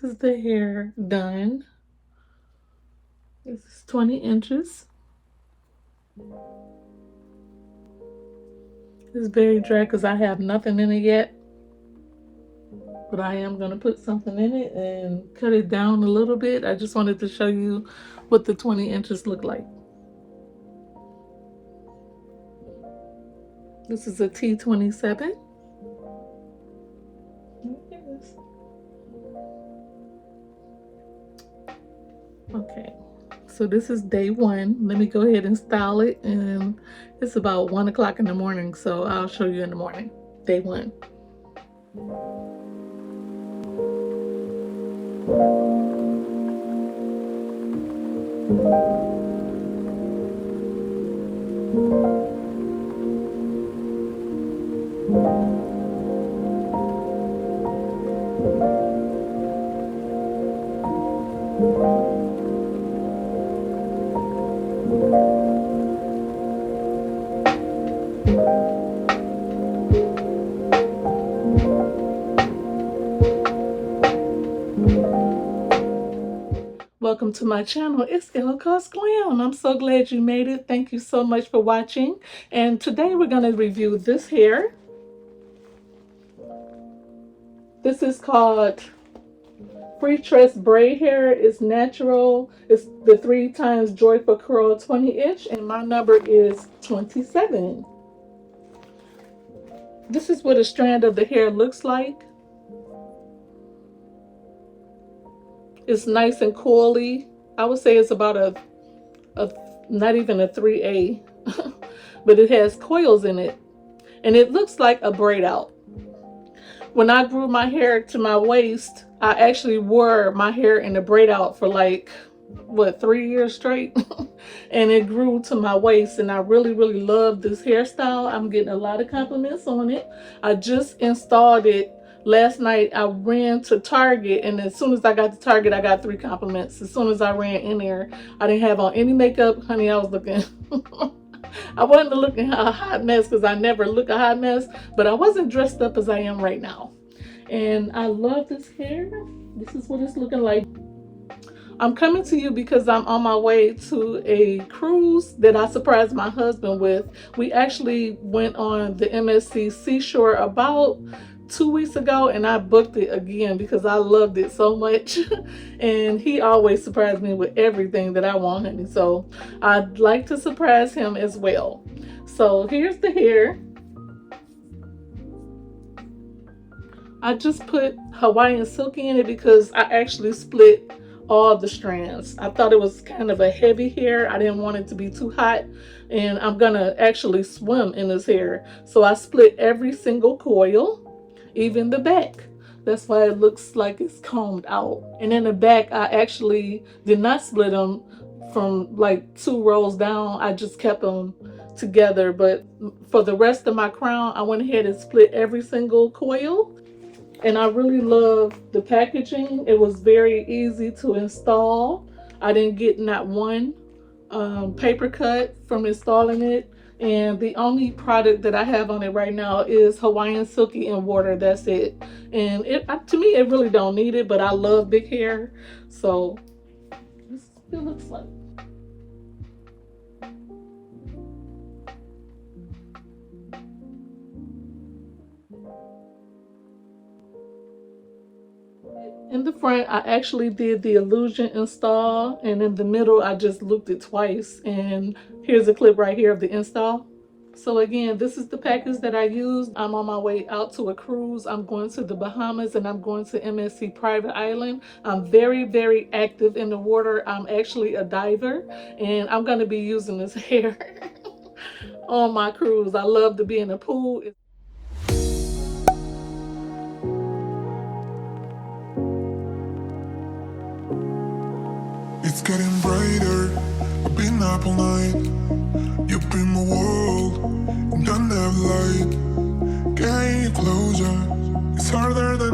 this is the hair done. This is 20 inches. It's very dry because I have nothing in it yet. But I am going to put something in it and cut it down a little bit. I just wanted to show you what the 20 inches look like. This is a T27. Okay, so this is day one. Let me go ahead and style it, and it's about 1 o'clock in the morning, so I'll show you in the morning. Day one. Welcome to my channel. It's 𝐸𝑚𝑗𝑜𝑦. I'm so glad you made it. Thank you so much for watching. And today we're going to review this hair. This is called Freetress braid hair. It's natural. It's the 3x Joyfull curl 20-inch, and my number is 27. This is what a strand of the hair looks like. It's nice and coily. I would say it's about a not even a 3A, but it has coils in it, and it looks like a braid out. When I grew my hair to my waist, I actually wore my hair in a braid out for like, what, 3 years straight. And it grew to my waist, and I really love this hairstyle. I'm getting a lot of compliments on it. I just installed it last night. I ran to Target, and as soon as I got to Target, I got 3 compliments. As soon as I ran in there, I didn't have on any makeup. Honey, I was looking I wasn't looking a hot mess, because I never look a hot mess, but I wasn't dressed up as I am right now. And I love this hair. This is what it's looking like. I'm coming to you because I'm on my way to a cruise that I surprised my husband with. We actually went on the MSC Seashore about 2 weeks ago, and I booked it again because I loved it so much. And he always surprised me with everything that I want, honey. So I'd like to surprise him as well. So here's the hair. I just put Hawaiian Silky in it because I actually split all the strands. I thought it was kind of a heavy hair. I didn't want it to be too hot, and I'm gonna actually swim in this hair. So I split every single coil, even the back. That's why it looks like it's combed out. And in the back, I actually did not split them from like 2 rows down. I just kept them together. But for the rest of my crown, I went ahead and split every single coil. And I really love the packaging. It was very easy to install. I didn't get not one paper cut from installing it. And the only product that I have on it right now is Hawaiian Silky and water. That's it. And to me, it really don't need it, but I love big hair. So this is what it looks like. In the front, I actually did the illusion install, and in the middle, I just looped it twice. And here's a clip right here of the install. So again, this is the package that I used. I'm on my way out to a cruise. I'm going to the Bahamas, and I'm going to MSC Private Island. I'm very active in the water. I'm actually a diver, and I'm going to be using this hair on my cruise. I love to be in the pool. It's getting brighter. I've been up all night. You've been my world, and I never lied. Getting you closer, it's harder than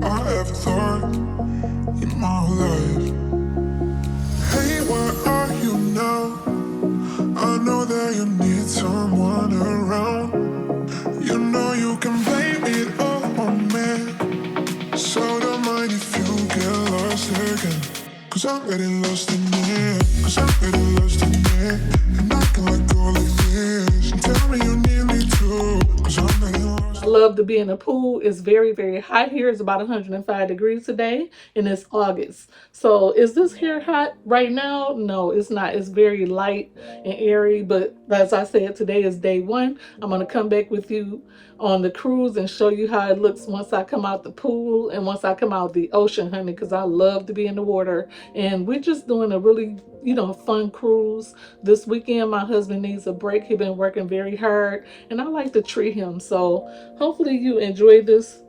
I ever thought in my whole life. Hey, where are you now? I know that you need someone around. You know you can blame it all on me, so don't mind if you love to be in the pool. It's very, very hot here. It's about 105 degrees today, and it's August. So is this hair hot right now? No, it's not. It's very light and airy, but as I said, today is day one. I'm going to come back with you on the cruise and show you how it looks once I come out the pool and once I come out the ocean, honey, because I love to be in the water. And we're just doing a really, you know, fun cruise. This weekend, my husband needs a break. He's been working very hard, and I like to treat him. So hopefully you enjoy this.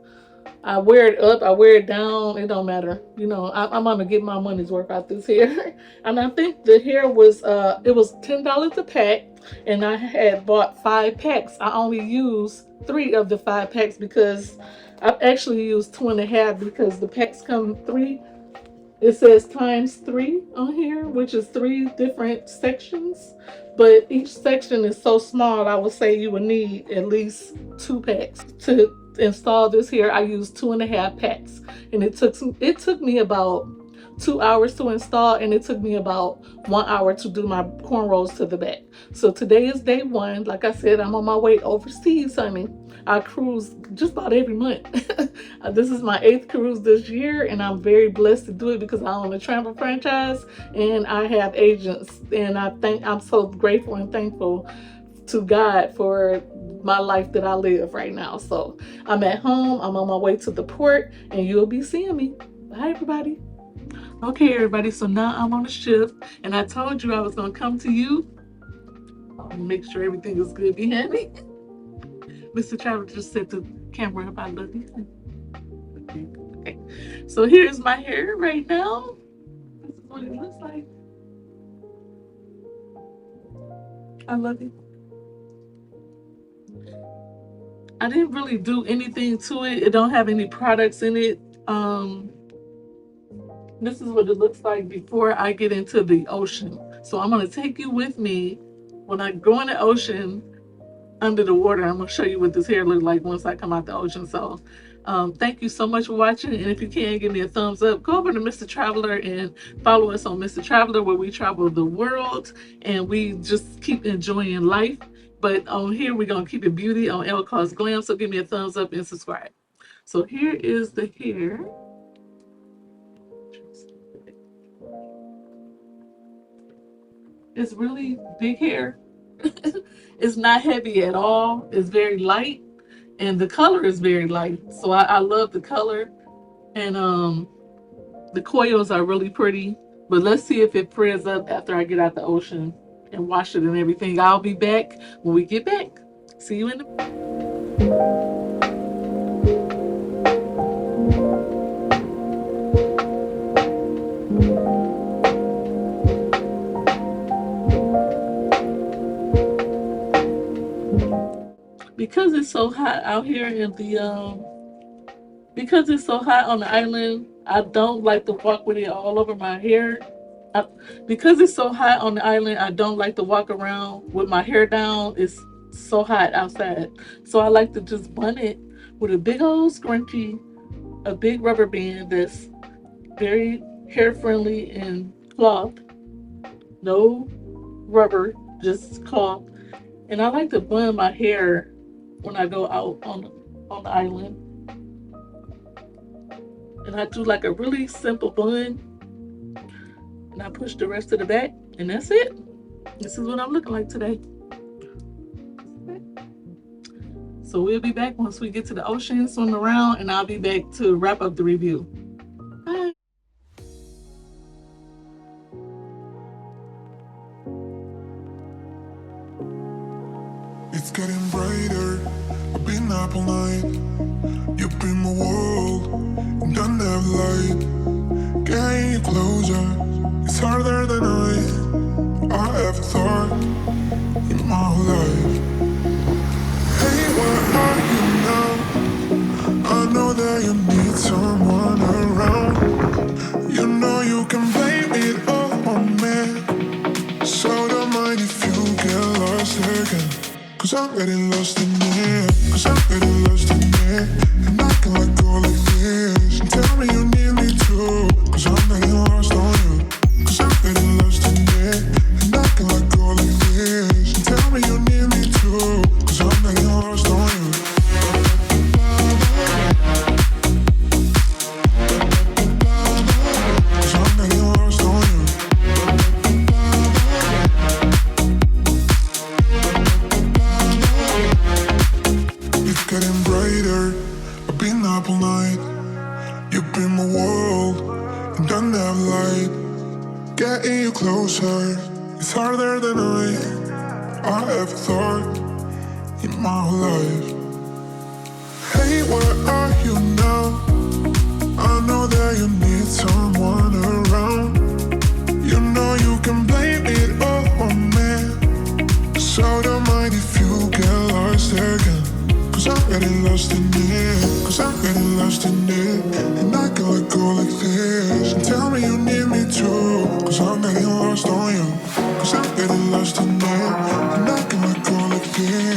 I wear it up, I wear it down, it don't matter. You know, I'm gonna get my money's worth out this hair. And I think the hair was, it was $10 a pack, and I had bought 5 packs. I only used 3 of the 5 packs because I actually used 2.5 because the packs come 3. It says ×3 on here, which is 3 different sections. But each section is so small, I would say you would need at least 2 packs to install this here. I used 2.5 packs, and it took me about 2 hours to install, and it took me about 1 hour to do my cornrows to the back. So today is day one. Like I said, I'm on my way overseas, honey. I cruise just about every month. This is my 8th cruise this year, and I'm very blessed to do it because I own a travel franchise and I have agents, and I'm so grateful and thankful to God for my life that I live right now. So I'm at home, I'm on my way to the port, and you'll be seeing me. Bye, everybody. Okay, everybody, so now I'm on the ship, and I told you I was gonna come to you. I'll make sure everything is good behind me. Mr. Travel just set the camera up. I love you. Okay, so here's my hair right now. This is what it looks like. I love it. I didn't really do anything to it. It don't have any products in it. This is what it looks like before I get into the ocean. So I'm going to take you with me when I go in the ocean under the water. I'm going to show you what this hair looks like once I come out the ocean. So thank you so much for watching. And if you can, give me a thumbs up. Go over to Mr. Traveler and follow us on Mr. Traveler, where we travel the world and we just keep enjoying life. But on here, we're going to keep it beauty on Elle Calls Glam. So give me a thumbs up and subscribe. So here is the hair. It's really big hair. It's not heavy at all. It's very light, and the color is very light. So I love the color, and the coils are really pretty. But let's see if it frees up after I get out the ocean and wash it and everything. I'll be back when we get back. See you in the... Because it's so hot out here in the because it's so hot on the island, I don't like to walk with it all over my hair. Because it's so hot on the island, I don't like to walk around with my hair down. It's so hot outside. So I like to just bun it with a big old scrunchie, a big rubber band that's very hair friendly and cloth. No rubber, just cloth. And I like to bun my hair when I go out on the island. And I do like a really simple bun. And I push the rest of the back, and that's it. This is what I'm looking like today. So we'll be back once we get to the ocean, swim around, and I'll be back to wrap up the review. Bye. It's getting brighter. I've been up all night. You've been my world, and I never lied. Getting you closer, it's harder than I ever thought in my whole life. Hey, where are you now? I know that you need someone around. You know you can blame it all on me. So don't mind if you get lost again. Cause I'm getting lost in it. Cause I'm getting lost in it. And I can let go like this. And tell me you need me too. Cause I'm getting lost on you. Cause I'm getting lost in it. And I can let go like this. And tell me you need me too. Cause I'm getting lost on you. getting brighter. I've been up all night. You've been my world, and I never lied. Getting you closer, it's harder than I ever thought in my whole life. Hey, where are you now? I know that you need someone around. You know you can blame it all on me, so don't mind if you get lost again. Cause I'm getting lost in it, cause I'm getting lost in it. And I can let go like this, and tell me you need me too. Cause I'm getting lost on you, cause I'm getting lost in it. And I can let go like this.